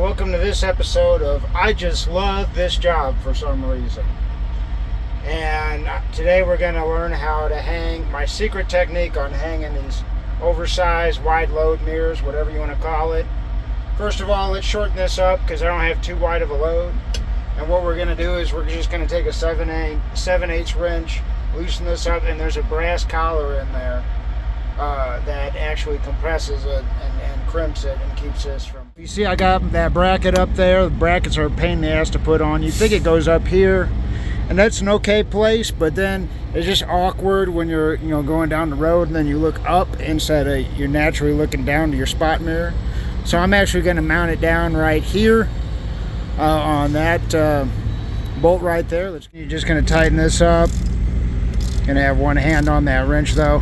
welcome to this episode of I Just Love This Job for some reason. And today we're going to learn how to hang, my secret technique on hanging these oversized wide load mirrors, whatever you want to call it. First of all, let's shorten this up because I don't have too wide of a load. And what we're going to do is we're just going to take a 7/8 wrench, loosen this up, and there's a brass collar in there that actually compresses it and crimps it and keeps this from... You see I got that bracket up there. The brackets are a pain in the ass to put on. You think it goes up here, and that's an okay place, but then it's just awkward when you're going down the road and then you look up instead of you're naturally looking down to your spot mirror. So I'm actually going to mount it down right here on that bolt right there. You're just going to tighten this up. Going to have one hand on that wrench though.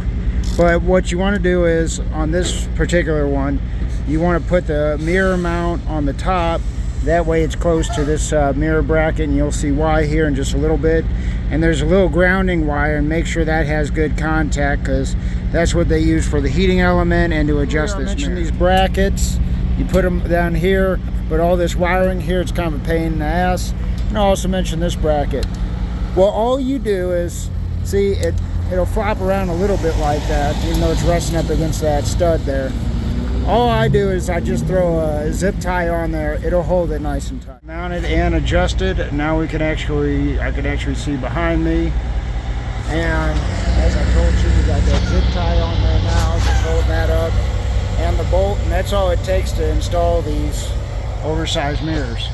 But what you want to do is on this particular one, you want to put the mirror mount on the top. That way it's close to this mirror bracket, and you'll see why here in just a little bit. And there's a little grounding wire, and make sure that has good contact because that's what they use for the heating element and to adjust this mirror. I mentioned these brackets. You put them down here, but all this wiring here, it's kind of a pain in the ass. And I also mentioned this bracket. Well, all you do is, see, it'll flop around a little bit like that, even though it's resting up against that stud there. All I do is I just throw a zip tie on there. It'll hold it nice and tight. Mounted and adjusted. Now I can actually see behind me. And as I told you, we got that zip tie on there now, just holding that up. And the bolt, and that's all it takes to install these oversized mirrors.